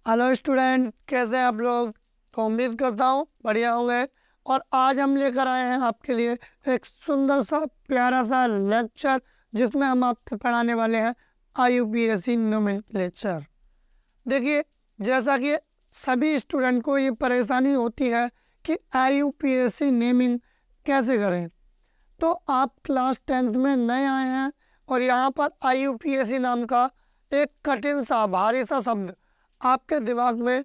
Hello student, कैसे हैं आप लोग। तो उम्मीद करता हूँ बढ़िया होंगे। और आज हम लेकर आए हैं आपके लिए एक सुंदर सा प्यारा सा लेक्चर, जिसमें हम आपको पढ़ाने वाले हैं IUPAC नोमेनक्लेचर। देखिए, जैसा कि सभी स्टूडेंट को ये परेशानी होती है कि IUPAC नेमिंग कैसे करें। तो आप क्लास 10th में नए आए हैं और यहाँ पर IUPAC नाम का एक कठिन सा भारी सा शब्द आपके दिमाग में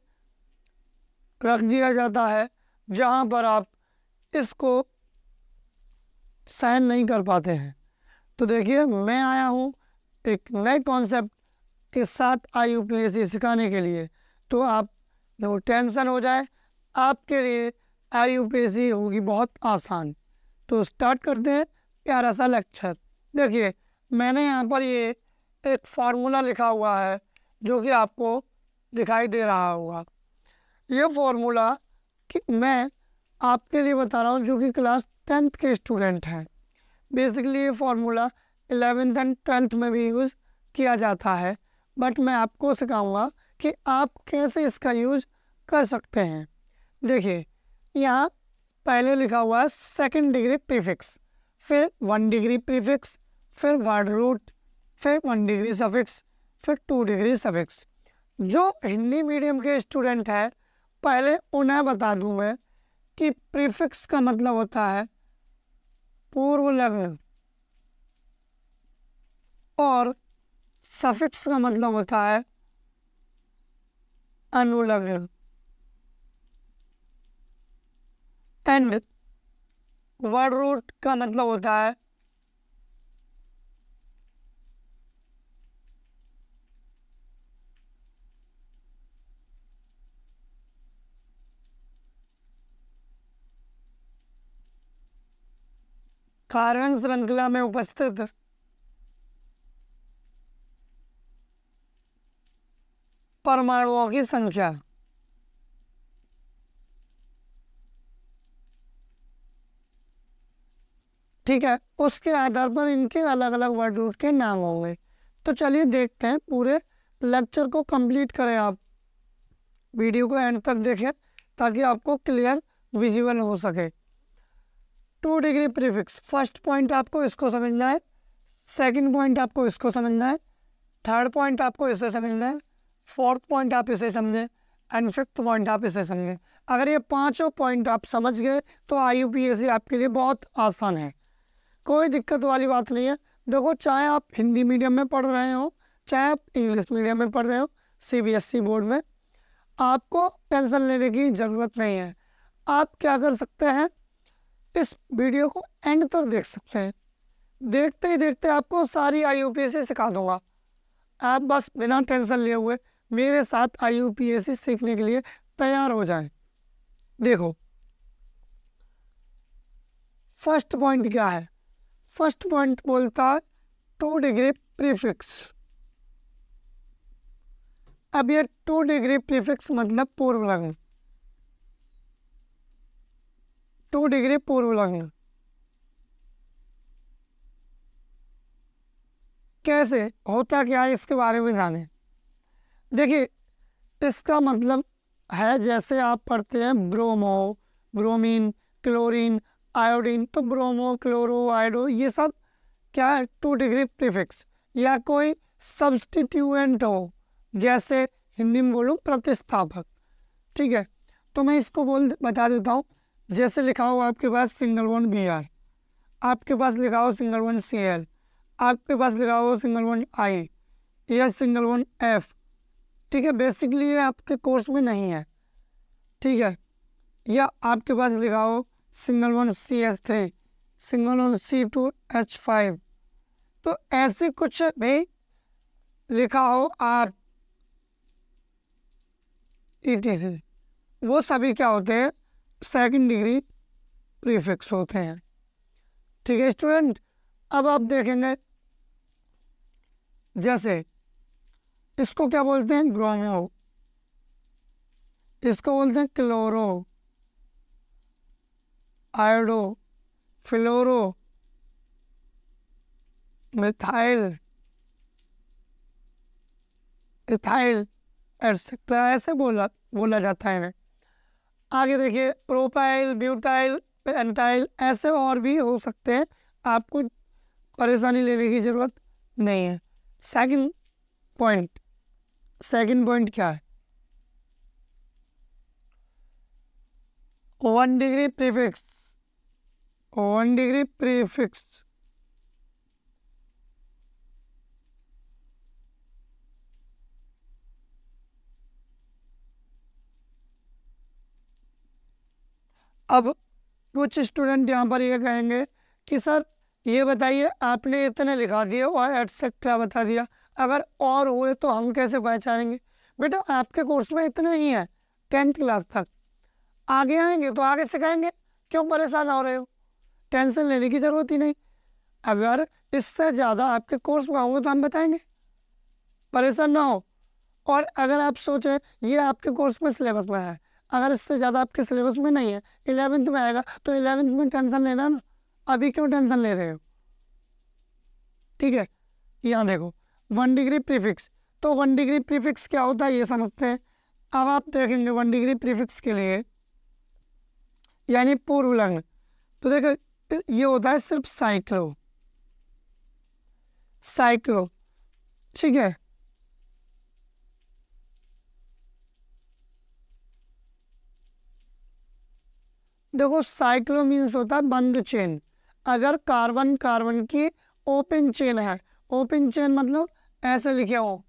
रख दिया जाता है, जहाँ पर आप इसको सहन नहीं कर पाते हैं। तो देखिए, मैं आया हूँ एक नए कॉन्सेप्ट के साथ IUPAC सिखाने के लिए। तो आप नो टेंशन हो जाए, आपके लिए IUPAC होगी बहुत आसान। तो स्टार्ट करते हैं प्यारा सा लेक्चर। देखिए, मैंने यहाँ पर ये एक फार्मूला लिखा हुआ है जो कि आपको दिखाई दे रहा होगा। ये फॉर्मूला कि मैं आपके लिए बता रहा हूँ जो कि क्लास 10th के स्टूडेंट हैं। बेसिकली ये फार्मूला 11th एंड 12th में भी यूज़ किया जाता है, बट मैं आपको सिखाऊंगा कि आप कैसे इसका यूज़ कर सकते हैं। देखिए, यहाँ पहले लिखा हुआ है सेकंड डिग्री प्रीफिक्स, फिर 1 डिग्री प्रीफिक्स, फिर वर्ड रूट, फिर 1 डिग्री सफिक्स, फिर 2 डिग्री सफिक्स। जो हिंदी मीडियम के स्टूडेंट हैं, पहले उन्हें बता दूं मैं कि प्रीफिक्स का मतलब होता है पूर्व लग्न और सफिक्स का मतलब होता है अनुलग्न। एंड वर्ड रूट का मतलब होता है कार्बन श्रृंखला में उपस्थित परमाणुओं की संख्या। ठीक है, उसके आधार पर इनके अलग अलग वर्ड रूट के नाम होंगे। तो चलिए देखते हैं, पूरे लेक्चर को कंप्लीट करें। आप वीडियो को एंड तक देखें ताकि आपको क्लियर विजुअल हो सके। 2 डिग्री प्रीफिक्स, फर्स्ट पॉइंट आपको इसको समझना है, सेकंड पॉइंट आपको इसको समझना है, थर्ड पॉइंट आपको इसे समझना है, फोर्थ पॉइंट आप इसे समझें, एंड फिफ्थ पॉइंट आप इसे समझें। अगर ये पांचों पॉइंट आप समझ गए तो IUPAC आपके लिए बहुत आसान है, कोई दिक्कत वाली बात नहीं है। देखो, चाहे आप हिंदी मीडियम में पढ़ रहे हो, चाहे आप इंग्लिश मीडियम में पढ़ रहे हो, CBSE बोर्ड में, आपको टेंशन लेने की ज़रूरत नहीं है। आप क्या कर सकते हैं, इस वीडियो को एंड तक देख सकते हैं। देखते ही देखते आपको सारी IUPAC सिखा दूंगा। आप बस बिना टेंशन लिए हुए मेरे साथ IUPAC सीखने के लिए तैयार हो जाएं। देखो, फर्स्ट पॉइंट क्या है। फर्स्ट पॉइंट बोलता है 2 डिग्री प्रीफिक्स। अब ये 2 डिग्री प्रीफिक्स मतलब पूर्व लग्न, 2 डिग्री पूर्व लग्न कैसे होता क्या है, इसके बारे में जाने। देखिए, इसका मतलब है जैसे आप पढ़ते हैं ब्रोमो, ब्रोमीन, क्लोरीन, आयोडीन, तो ब्रोमो, क्लोरो, आयोडो, ये सब क्या है, 2 डिग्री प्रीफिक्स या कोई सब्सटीट्यूएंट हो, जैसे हिंदी में बोलूँ प्रतिस्थापक। ठीक है, तो मैं इसको बता देता हूँ। जैसे लिखा हो आपके पास सिंगल वन Br, आपके पास लिखा हो सिंगल वन Cl, आपके पास लिखा हो सिंगल वन I या सिंगल वन F। ठीक है, बेसिकली ये आपके कोर्स में नहीं है। ठीक है, या आपके पास लिखा हो single one CH3, single one C2H5, तो ऐसे कुछ भी लिखा हो आप ETC, वो सभी क्या होते हैं, सेकंड डिग्री प्रीफिक्स होते हैं। ठीक है स्टूडेंट, अब आप देखेंगे जैसे इसको क्या बोलते हैं, ब्रोमो, इसको बोलते हैं क्लोरो, आयोडो, फ्लोरो, मिथाइल, इथाइल, एटसेट्रा ऐसे बोला जाता है इन्हें। आगे देखिए प्रोपाइल, ब्यूटाइल, पेंटाइल, ऐसे और भी हो सकते हैं, आपको परेशानी लेने की ज़रूरत नहीं है। सेकंड पॉइंट क्या है? 1 डिग्री प्रीफिक्स। 1 डिग्री प्रीफिक्स अब कुछ स्टूडेंट यहाँ पर ये कहेंगे कि सर ये बताइए आपने इतने लिखा दिए और एटसेट्रा बता दिया, अगर और हुए तो हम कैसे पहचानेंगे? बेटा आपके कोर्स में इतना ही है 10th क्लास तक, आगे आएंगे तो आगे सिखाएंगे, क्यों परेशान हो रहे हो? टेंशन लेने की ज़रूरत ही नहीं। अगर इससे ज़्यादा आपके कोर्स में होंगे तो हम बताएंगे, परेशान ना हो। और अगर आप सोचें ये आपके कोर्स में सिलेबस में है, अगर इससे ज़्यादा आपके सिलेबस में नहीं है, 11th में आएगा तो 11th में टेंशन लेना ना, अभी क्यों टेंशन ले रहे हो? ठीक है, यहाँ देखो 1 डिग्री प्रीफिक्स। तो 1 डिग्री प्रीफिक्स क्या होता है ये समझते हैं। अब आप देखेंगे 1 डिग्री प्रीफिक्स के लिए यानी पूर्व लग्न, तो देखो ये होता है सिर्फ साइक्लो, ठीक है। देखो साइक्लो मीन्स होता है बंद चेन। अगर कार्बन कार्बन की ओपन चेन है, ओपन चेन मतलब ऐसे लिखे हो,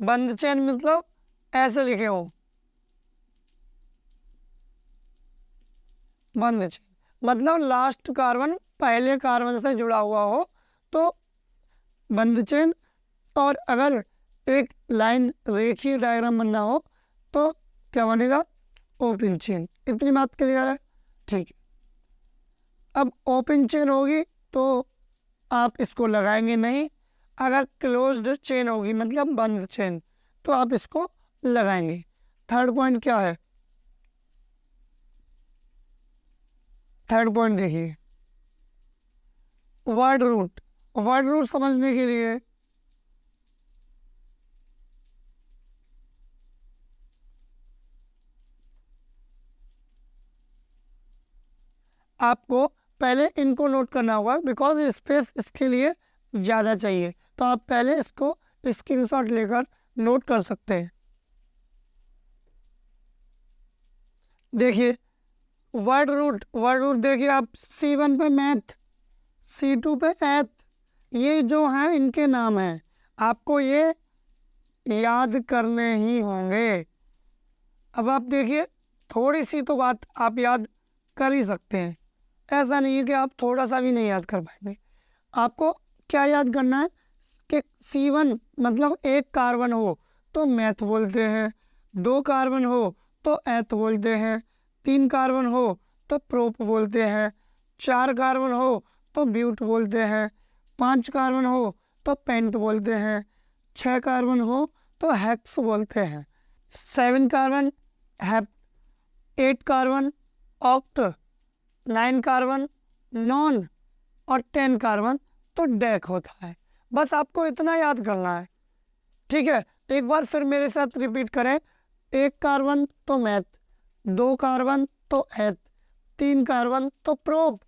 बंद चेन मतलब ऐसे लिखे हो, बंद चेन मतलब लास्ट कार्बन पहले कार्बन से जुड़ा हुआ हो तो बंद चेन। और अगर एक लाइन रेखीय डायग्राम बनना हो तो क्या बनेगा? Open chain. इतनी बात क्लियर है? ठीक है। अब ओपन चेन होगी तो आप इसको लगाएंगे नहीं, अगर क्लोज्ड चेन होगी मतलब बंद चेन तो आप इसको लगाएंगे। थर्ड पॉइंट क्या है? थर्ड पॉइंट देखिए वर्ड रूट। वर्ड रूट समझने के लिए आपको पहले इनको नोट करना होगा, बिकॉज स्पेस इसके लिए ज़्यादा चाहिए, तो आप पहले इसको स्क्रीनशॉट लेकर नोट कर सकते हैं। देखिए वर्ड रूट देखिए आप C1 पे मैथ, C2 पे ऐथ, ये जो हैं इनके नाम हैं, आपको ये याद करने ही होंगे। अब आप देखिए थोड़ी सी तो बात आप याद कर ही सकते हैं, ऐसा नहीं है कि आप थोड़ा सा भी नहीं याद कर पाएंगे। आपको क्या याद करना है कि C1 मतलब एक कार्बन हो तो मैथ बोलते हैं, 2 कार्बन हो तो ऐथ बोलते हैं, 3 कार्बन हो तो प्रोप बोलते हैं, 4 कार्बन हो तो ब्यूट बोलते हैं, 5 कार्बन हो तो पेंट बोलते हैं, 6 कार्बन हो तो हेक्स बोलते हैं, 7 carbon hep, 8 carbon oct, 9 carbon non और 10 कार्बन तो डेक होता है। बस आपको इतना याद करना है। ठीक है, एक बार फिर मेरे साथ रिपीट करें। 1 कार्बन तो मैथ, 2 कार्बन तो ऐथ, 3 कार्बन तो prop,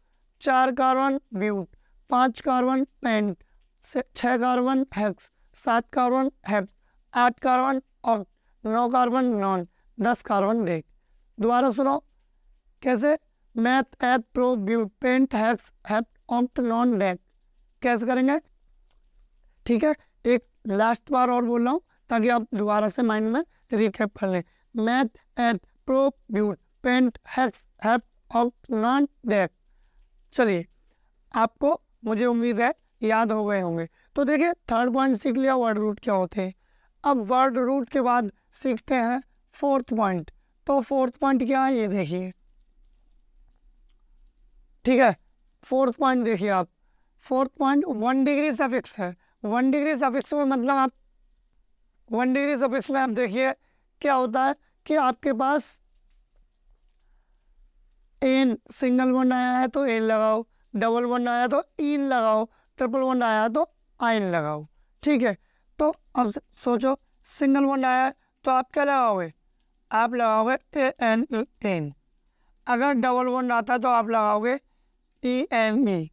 4 carbon but, 5 carbon pent, 6 carbon hex, 7 carbon hep, 8 carbon oct, 9 carbon non, 10 carbon dec. दोबारा सुनो कैसे? Meth, eth, prop, but, pent, hex, hep, oct, non, dec. कैसे करेंगे? ठीक है, एक लास्ट बार और बोल रहा हूँ ताकि आप दोबारा से माइंड में रिकैप कर लें। Meth, eth, prop, but, pent, hex, hep, oct, non, dec. चलिए आपको मुझे उम्मीद है याद हो गए होंगे। तो देखिए थर्ड पॉइंट सीख लिया वर्ड रूट क्या होते हैं। अब वर्ड रूट के बाद सीखते हैं फोर्थ पॉइंट। तो फोर्थ पॉइंट क्या है ये देखिए। ठीक है, फोर्थ पॉइंट देखिए आप। फोर्थ पॉइंट 1 डिग्री सफिक्स है। 1 डिग्री सफिक्स में मतलब आप 1 डिग्री सफिक्स में आप देखिए क्या होता है कि आपके पास एन सिंगल वन आया है तो एन लगाओ, डबल वन आया तो इन लगाओ, ट्रिपल वन आया तो आइन लगाओ। ठीक है, तो अब सोचो सिंगल बॉन्ड आया है तो आप क्या लगाओगे, आप लगाओगे ANE। अगर डबल बॉन्ड आता है तो आप लगाओगे ENE,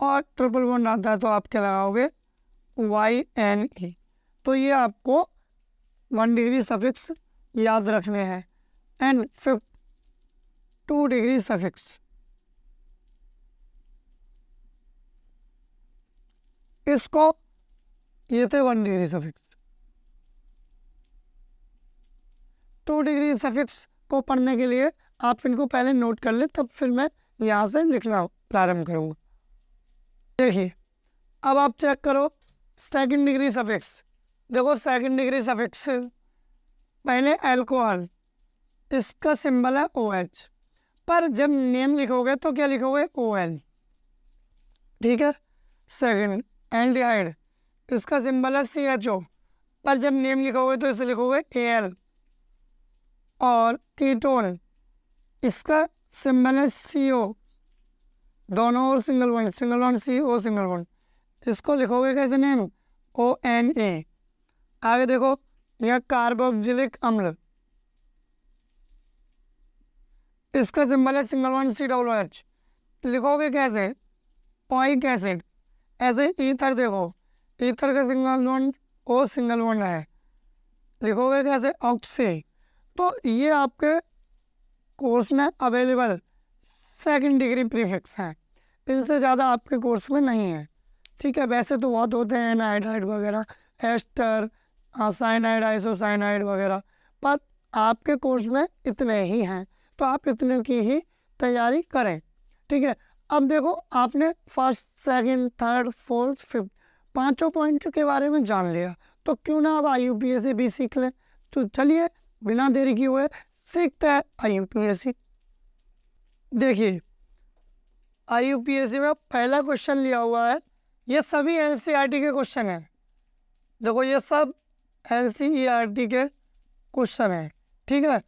और ट्रिपल बॉन्ड आता है तो आप क्या लगाओगे YNE। तो ये आपको 1 डिग्री सफिक्स याद रखने हैं। एंड फिफ्थ 2 डिग्री सफिक्स, इसको ये थे 1 डिग्री सफिक्स। 2 डिग्री सफिक्स को पढ़ने के लिए आप इनको पहले नोट कर लें, तब फिर मैं यहाँ से लिखना प्रारंभ करूँगा। देखिए अब आप चेक करो सेकंड डिग्री सफिक्स। देखो सेकंड डिग्री सफिक्स, पहले अल्कोहल, इसका सिंबल है OH, पर जब नेम लिखोगे तो क्या लिखोगे OL, ठीक है। सेकंड एल्डिहाइड, इसका सिंबल है CHO, पर जब नेम लिखोगे तो इसे लिखोगे AL। और कीटोन, इसका सिंबल है CO, दोनों और single one CO single one, इसको लिखोगे कैसे नेम ONA। आगे देखो यह कार्बोक्सिलिक अम्ल, इसका सिंबल है सिंगल वन COOH, लिखोगे कैसे ओइक एसिड। ऐसे ईथर, देखो ईथर का single one O single one है, लिखोगे कैसे ऑक्सी। तो ये आपके कोर्स में अवेलेबल सेकंड डिग्री प्रीफिक्स हैं, इनसे ज़्यादा आपके कोर्स में नहीं है, ठीक है। वैसे तो बहुत होते हैं एनाइड्राइड वगैरह, एस्टर, साइनाइड, आइसोसाइनाइड वगैरह, पर आपके कोर्स में इतने ही हैं, तो आप इतने की ही तैयारी करें, ठीक है। अब देखो आपने first, second, third, fourth, fifth 5 point के बारे में जान लिया, तो क्यों ना अब IUPAC भी सीख लें। तो चलिए बिना देरी किए हुए सीखते हैं IUPAC। देखिए IUPAC में पहला क्वेश्चन लिया हुआ है, ये सभी NCERT के क्वेश्चन हैं। देखो ये सब NCERT के क्वेश्चन हैं, ठीक है।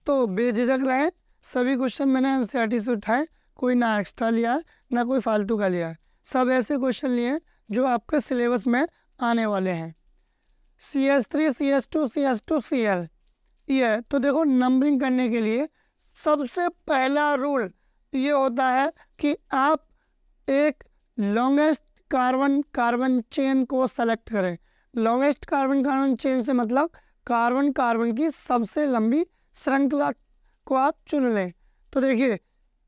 तो बेझिझक रहें, सभी क्वेश्चन मैंने NCERT से उठाए, कोई ना एक्स्ट्रा लिया है ना कोई फालतू का लिया है, सब ऐसे क्वेश्चन लिए हैं जो आपके सिलेबस में आने वाले हैं। CH3 CH2 CH2 Cl, ये तो देखो नंबरिंग करने के लिए सबसे पहला रूल ये होता है कि आप एक लॉन्गेस्ट कार्बन कार्बन चेन को सेलेक्ट करें। लॉन्गेस्ट कार्बन कार्बन चेन से मतलब कार्बन कार्बन की सबसे लंबी श्रृंखला को आप चुन लें। तो देखिए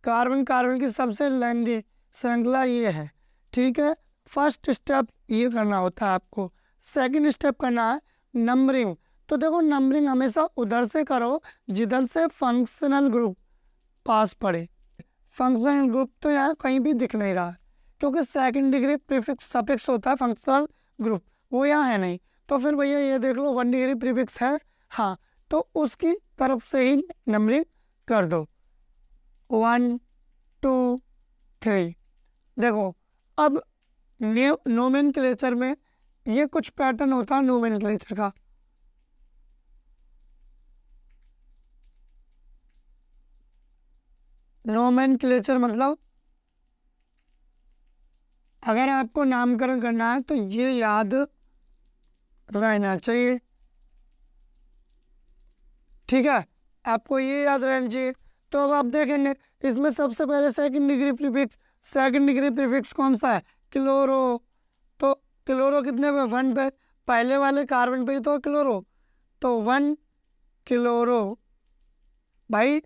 कार्बन कार्बन की सबसे लंबी श्रृंखला ये है, ठीक है। फर्स्ट स्टेप ये करना होता है आपको। सेकंड स्टेप करना है नंबरिंग। तो देखो नंबरिंग हमेशा उधर से करो जिधर से फंक्शनल ग्रुप पास पड़े। फंक्शनल ग्रुप तो यहाँ कहीं भी दिख नहीं रहा, क्योंकि सेकंड डिग्री प्रीफिक्स सफिक्स होता है फंक्शनल ग्रुप, वो यहाँ है नहीं। तो फिर भैया ये देख लो 1 डिग्री प्रीफिक्स है, हाँ, तो उसकी तरफ से ही नंबरिंग कर दो 1 2 3। देखो अब नोमेनक्लेचर में ये कुछ पैटर्न होता है नोमेनक्लेचर का। नोमेनक्लेचर मतलब अगर आपको नामकरण करना है तो ये याद रहना चाहिए, ठीक है, आपको ये याद रहना चाहिए। तो अब आप देखेंगे इसमें सबसे पहले second degree prefix, second degree prefix कौन सा है, क्लोरो। तो क्लोरो कितने पे, 1 पे, पहले वाले कार्बन पे ही तो क्लोरो, तो 1 क्लोरो। भाई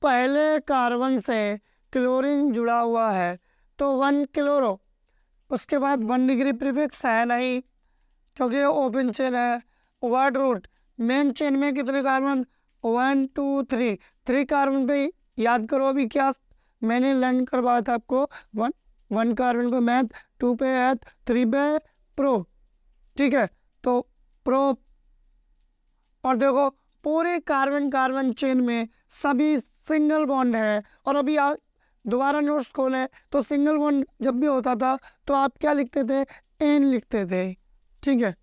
पहले कार्बन से क्लोरीन जुड़ा हुआ है तो 1 क्लोरो। उसके बाद 1 डिग्री प्रीफिक्स है नहीं, क्योंकि ये ओपन चेन है। वर्ड रूट, मेन चेन में कितने कार्बन, 1 2 3, 3 कार्बन पे याद करो। अभी क्या मैंने लर्न करवाया था आपको, 1 कार्बन पे मैथ, 2 पे एथ, 3 पे प्रो, ठीक है। तो प्रो, और देखो पूरे कार्बन कार्बन चेन में सभी सिंगल बॉन्ड है। और अभी आप दोबारा नोट्स खोलें तो सिंगल बॉन्ड जब भी होता था तो आप क्या लिखते थे, एन लिखते थे, ठीक है।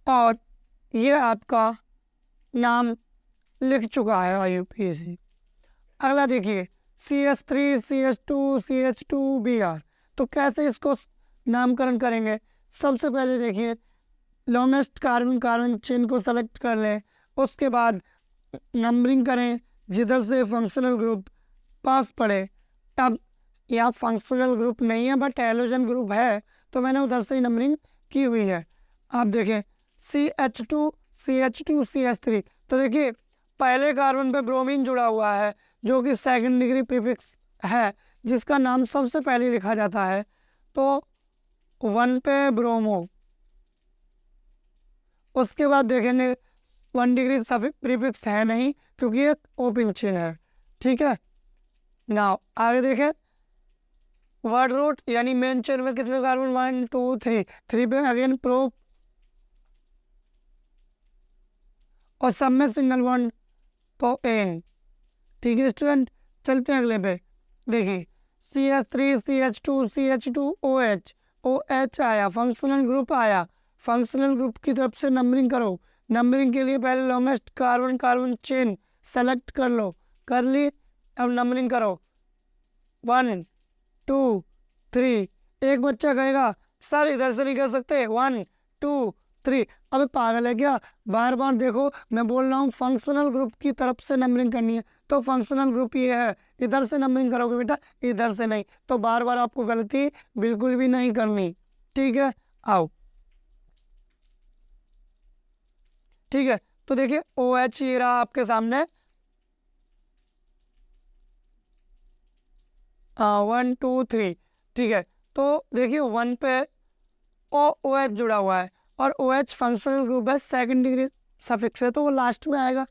और ये आपका नाम लिख चुका है IUPAC। अगला देखिए CH3 CH2 CH2Br, तो कैसे इसको नामकरण करेंगे। सबसे पहले देखिए लॉन्गेस्ट कार्बन कार्बन चेन को सेलेक्ट कर लें, उसके बाद नंबरिंग करें जिधर से फंक्शनल ग्रुप पास पड़े। अब यहाँ फंक्शनल ग्रुप नहीं है बट हैलोजन ग्रुप है, तो मैंने उधर से ही नंबरिंग की हुई है। आप देखें CH2 CH2 CH3, तो देखिए पहले कार्बन पे ब्रोमीन जुड़ा हुआ है जो कि सेकंड डिग्री प्रीफिक्स है, जिसका नाम सबसे पहले लिखा जाता है। तो 1 पे ब्रोमो, उसके बाद देखेंगे 1 डिग्री प्रीफिक्स है नहीं क्योंकि ये ओपन चेन है। ठीक है, नाउ आगे देखें वर्ड रूट यानी मेन चेन में कितने कार्बन 1 2 3, 3 पे अगेन प्रो और सब में सिंगल वन तो एन। ठीक है स्टूडेंट, चलते हैं अगले पे। देखिए CH3 CH2 CH2 OH, OH आया, फंक्शनल ग्रुप आया। फंक्शनल ग्रुप की तरफ से नंबरिंग करो। नंबरिंग के लिए पहले longest carbon carbon chain select कर लो, कर ली। अब नंबरिंग करो 1 2 3। एक बच्चा कहेगा सर इधर से नहीं कर सकते, 1 2 3। अबे पागल है क्या, बार बार देखो मैं बोल रहा हूँ फंक्शनल ग्रुप की तरफ से नंबरिंग करनी है, तो फंक्शनल ग्रुप ये है, इधर से नंबरिंग करोगे बेटा, इधर से नहीं। तो बार बार आपको गलती बिल्कुल भी नहीं करनी। ठीक है, आओ। ठीक है, तो देखिए OH ये रहा आपके सामने, 1 2 3। ठीक है, तो देखिए 1 पे OH जुड़ा हुआ है और OH फंक्शनल ग्रुप है, सेकंड डिग्री सफिक्स है, तो वो लास्ट में आएगा।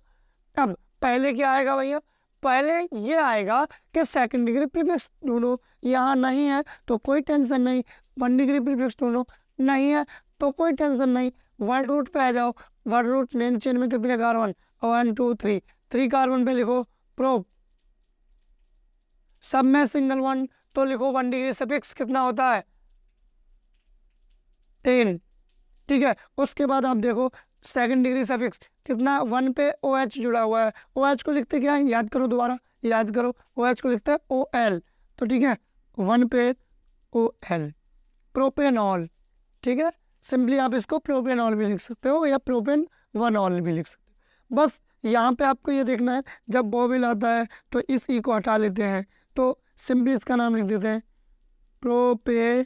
अब पहले क्या आएगा भैया, पहले ये आएगा कि सेकंड डिग्री प्रीफिक्स ढूंढो। यहाँ नहीं है तो कोई टेंशन नहीं, 1 डिग्री प्रीफिक्स ढूंढो, नहीं है तो कोई टेंशन नहीं, वर्ड रूट पे आ जाओ। वर्ड रूट मेन चेन में कितने कार्बन 1 2 3, 3 कार्बन पे लिखो प्रोप, सब में सिंगल वन तो लिखो 1 डिग्री सफिक्स कितना होता है 10। ठीक है, उसके बाद आप देखो सेकंड डिग्री सफिक्स कितना, 1 पे OH जुड़ा हुआ है। OH को लिखते क्या है, याद करो, दोबारा याद करो, OH को लिखते हैं OL। तो ठीक है 1 पे OL, प्रोपेनॉल। ठीक है, सिंपली आप इसको प्रोपेनॉल भी लिख सकते हो या प्रोपेन 1ऑल भी लिख सकते हो। बस यहाँ पे आपको ये देखना है, जब बोविल आता है तो इस ई को हटा लेते हैं, तो सिंपली इसका नाम लिख देते हैं प्रोपेनॉल,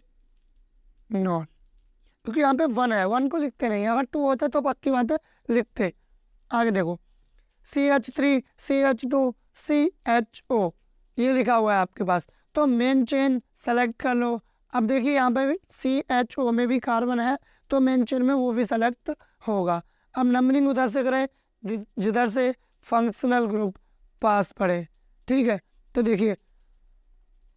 क्योंकि यहाँ पे 1 है, 1 को लिखते नहीं, अगर 2 होता तो पक्की बात है लिखते। आगे देखो CH3 CH2 CHO ये लिखा हुआ है आपके पास, तो मेन चेन सेलेक्ट कर लो। अब देखिए यहाँ पे भी CHO में भी कार्बन है, तो मेन चेन में वो भी सेलेक्ट होगा। अब नंबरिंग उधर से करें जिधर से फंक्शनल ग्रुप पास पड़े। ठीक है, तो देखिए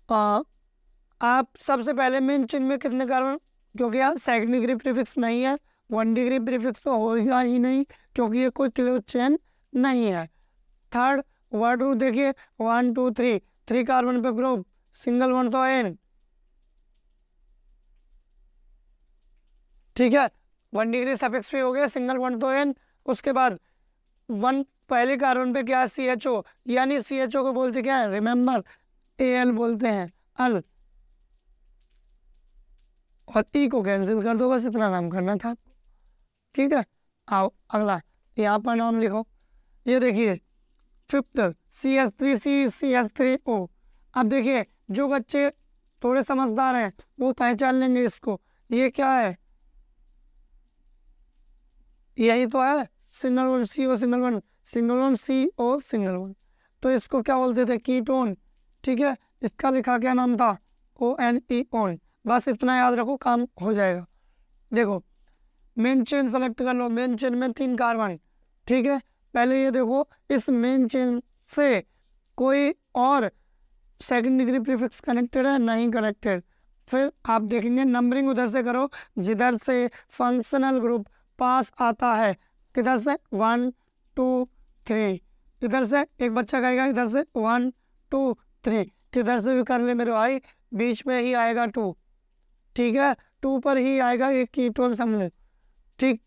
आप सबसे पहले मेन चेन में कितने कार्बन, क्योंकि यहाँ सेकंड डिग्री प्रीफिक्स नहीं है, 1 डिग्री प्रीफिक्स तो होगा ही नहीं क्योंकि ये कोई क्लोज चेन नहीं है। थर्ड वर्ड रूट देखिए 1 2 3, 3 कार्बन पे ग्रुप, सिंगल वन तो एन। ठीक है, 1 डिग्री सफिक्स भी हो गया, सिंगल वन तो एन। उसके बाद 1 पहले कार्बन पे क्या है CHO, यानी CHO को बोलते क्या है, रिमेंबर AL बोलते हैं, अल। और ई को कैंसिल कर दो, बस इतना नाम करना था। ठीक है, आओ अगला, यहाँ पर नाम लिखो। ये देखिए फिफ्थ CH3C CH3O। अब देखिए जो बच्चे थोड़े समझदार हैं वो पहचान लेंगे इसको, ये क्या है, यही तो है single one CO single one, single one CO single one, तो इसको क्या बोलते थे, कीटोन। ठीक है, इसका लिखा क्या नाम था, ONE ओन। बस इतना याद रखो, काम हो जाएगा। देखो मेन चेन सेलेक्ट कर लो, मेन चेन में 3 कार्बन। ठीक है, पहले ये देखो इस मेन चेन से कोई और सेकंड डिग्री प्रीफिक्स कनेक्टेड है, नहीं कनेक्टेड। फिर आप देखेंगे नंबरिंग उधर से करो जिधर से फंक्शनल ग्रुप पास आता है, किधर से 1 2 3। इधर से एक बच्चा कहेगा इधर से 1 2 3, किधर से भी कर ले मेरे भाई, बीच में ही आएगा 2। ठीक है, 2 पर ही आएगा एक कीटोन समूह। ठीक,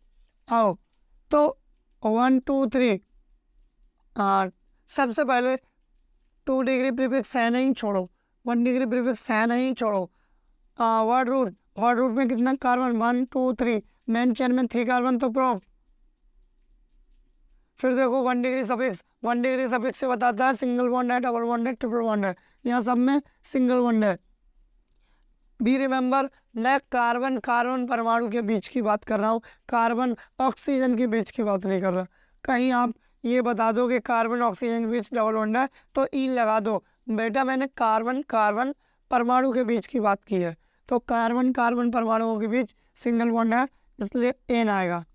आओ तो 1 2 3, सबसे पहले 2 डिग्री प्रीफिक्स है नहीं छोड़ो, 1 डिग्री प्रीफिक्स है नहीं छोड़ो, वर्ड रूट हॉट रूट में कितना कार्बन 1 2 3, मेन चेन में 3 कार्बन तो प्रो। फिर देखो 1 डिग्री सफिक्स, 1 डिग्री सफिक्स से बताता है सिंगल बॉन्ड है, डबल बॉन्ड है, ट्रिपल बॉन्ड है। यहाँ सब में सिंगल बॉन्ड है। बी रिमेंबर, मैं कार्बन कार्बन परमाणु के बीच की बात कर रहा हूँ, कार्बन ऑक्सीजन के बीच की बात नहीं कर रहा। कहीं आप ये बता दो कि कार्बन ऑक्सीजन के बीच डबल बॉन्ड है तो ईन लगा दो। बेटा मैंने कार्बन कार्बन परमाणु के बीच की बात की है, तो कार्बन कार्बन परमाणुओं के बीच सिंगल बॉन्ड है, इसलिए एन आएगा।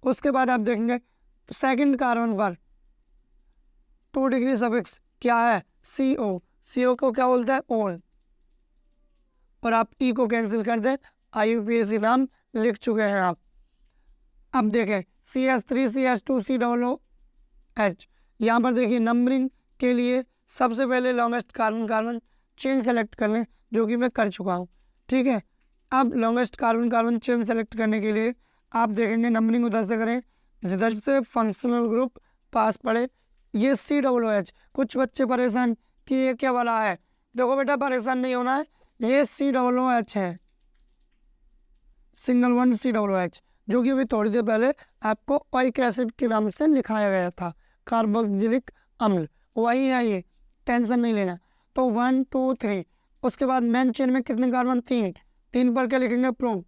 उसके बाद आप देखेंगे सेकंड कार्बन पर 2 डिग्री सफिक्स क्या है, CO, CO को क्या बोलते हैं, ओन। और आप ई को कैंसिल कर दें, IUPAC नाम लिख चुके हैं आप। अब देखें CH3CH2COOH, यहाँ पर देखिए नंबरिंग के लिए सबसे पहले longest carbon carbon chain select कर लें, जो कि मैं कर चुका हूँ। ठीक है, अब longest carbon carbon chain select करने के लिए आप देखेंगे नंबरिंग उधर से करें जिधर से फंक्शनल ग्रुप पास पड़े। ये COOH, कुछ बच्चे परेशान कि ये क्या वाला है। देखो बेटा परेशान नहीं होना है, ये COOH है, सिंगल वन COOH, जो कि अभी थोड़ी देर पहले आपको ओइक एसिड के नाम से लिखाया गया था, कार्बोक्सिलिक अम्ल, वही है ये, टेंशन नहीं लेना। तो 1 2 3, उसके बाद मेन चेन में कितने कार्बन, 3, 3 पर क्या लिखेंगे, प्रो।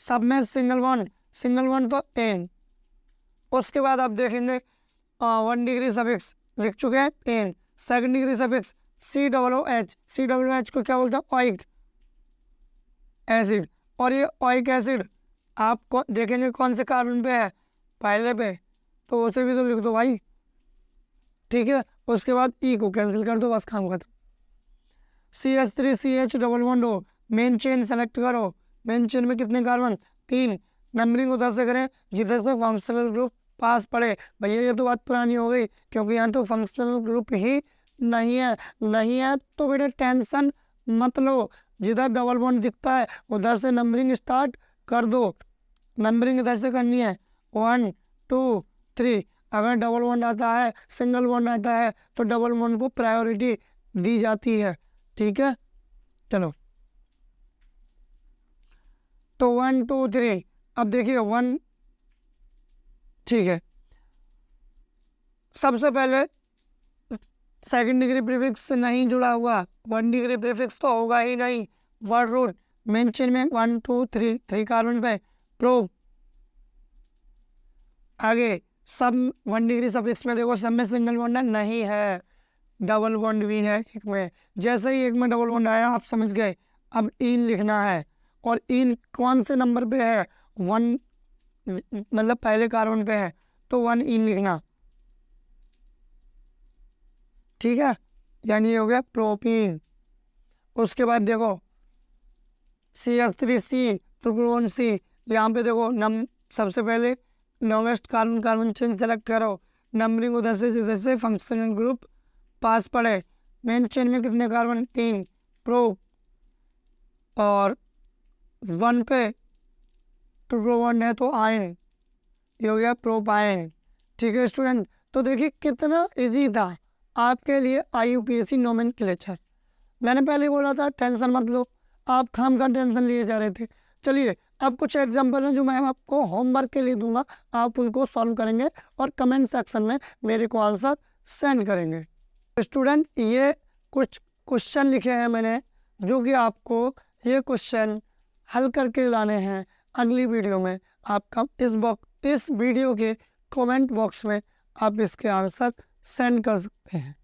सब में सिंगल वन तो एन। उसके बाद आप देखेंगे 1 डिग्री सफिक्स लिख चुके हैं, N. Second degree suffix COOH, COOH को क्या बोलते हैं, ओइक एसिड। और ये ओइक एसिड आपको देखेंगे कौन से कार्बन पे है, पहले पे, तो उसे भी तो लिख दो भाई। ठीक है, उसके बाद ई को कैंसिल कर दो, बस काम खत्म। CH3CH डबल बॉन्ड हो, मेन चेन सेलेक्ट करो, मेन चेन में कितने कार्बन, 3, नंबरिंग उधर से करें जिधर से फंक्शनल ग्रुप पास पड़े। भैया ये तो बात पुरानी हो गई, क्योंकि यहाँ तो फंक्शनल ग्रुप ही नहीं है तो बेटा टेंशन मत लो, जिधर डबल बॉन्ड दिखता है उधर से नंबरिंग स्टार्ट कर दो। नंबरिंग इधर से करनी है 1 2 3। अगर डबल बॉन्ड आता है, सिंगल बॉन्ड आता है तो डबल बॉन्ड को प्रायोरिटी दी जाती है। ठीक है, चलो तो 1 2 3। अब देखिए 1, ठीक है, सबसे पहले सेकंड डिग्री प्रीफिक्स से नहीं जुड़ा हुआ, 1 डिग्री प्रीफिक्स तो होगा ही नहीं। वर्ड रूट मेन चेन में 1 2 3 कार्बन पे प्रो। आगे सब 1 डिग्री सफिक्स में देखो, सब में सिंगल बॉन्ड नहीं है, डबल बॉन्ड भी है एक में। जैसे ही एक में डबल बॉन्ड आया आप समझ गए, अब इन लिखना है। और इन कौन से नंबर पे है, 1, मतलब पहले कार्बन पे है तो 1 इन लिखना। ठीक है, यानी ये हो गया प्रोपीन। उसके बाद देखो CH3C ट्रिपल बॉन्ड C, यहाँ पे देखो सबसे पहले longest carbon carbon chain select करो, नंबरिंग उधर से जिधर से फंक्शनल ग्रुप पास पड़े। मेन चेन में कितने कार्बन, 3, प्रो। और 1 पे ट्रिपल बॉन्ड है तो आयन, ये हो गया प्रोपाइन। ठीक है स्टूडेंट, तो देखिए कितना इजी था आपके लिए IUPAC नोमेनक्लेचर। मैंने पहले ही बोला था टेंशन मत लो, आप खाम का टेंशन लिए जा रहे थे। चलिए अब कुछ एग्जांपल हैं जो मैं आपको होमवर्क के लिए दूंगा, आप उनको सॉल्व करेंगे और कमेंट सेक्शन में मेरे को आंसर सेंड करेंगे। स्टूडेंट ये कुछ क्वेश्चन लिखे हैं मैंने, जो कि आपको ये क्वेश्चन हल करके लाने हैं अगली वीडियो में। आपका इस वीडियो के कमेंट बॉक्स में आप इसके आंसर सेंड कर सकते हैं।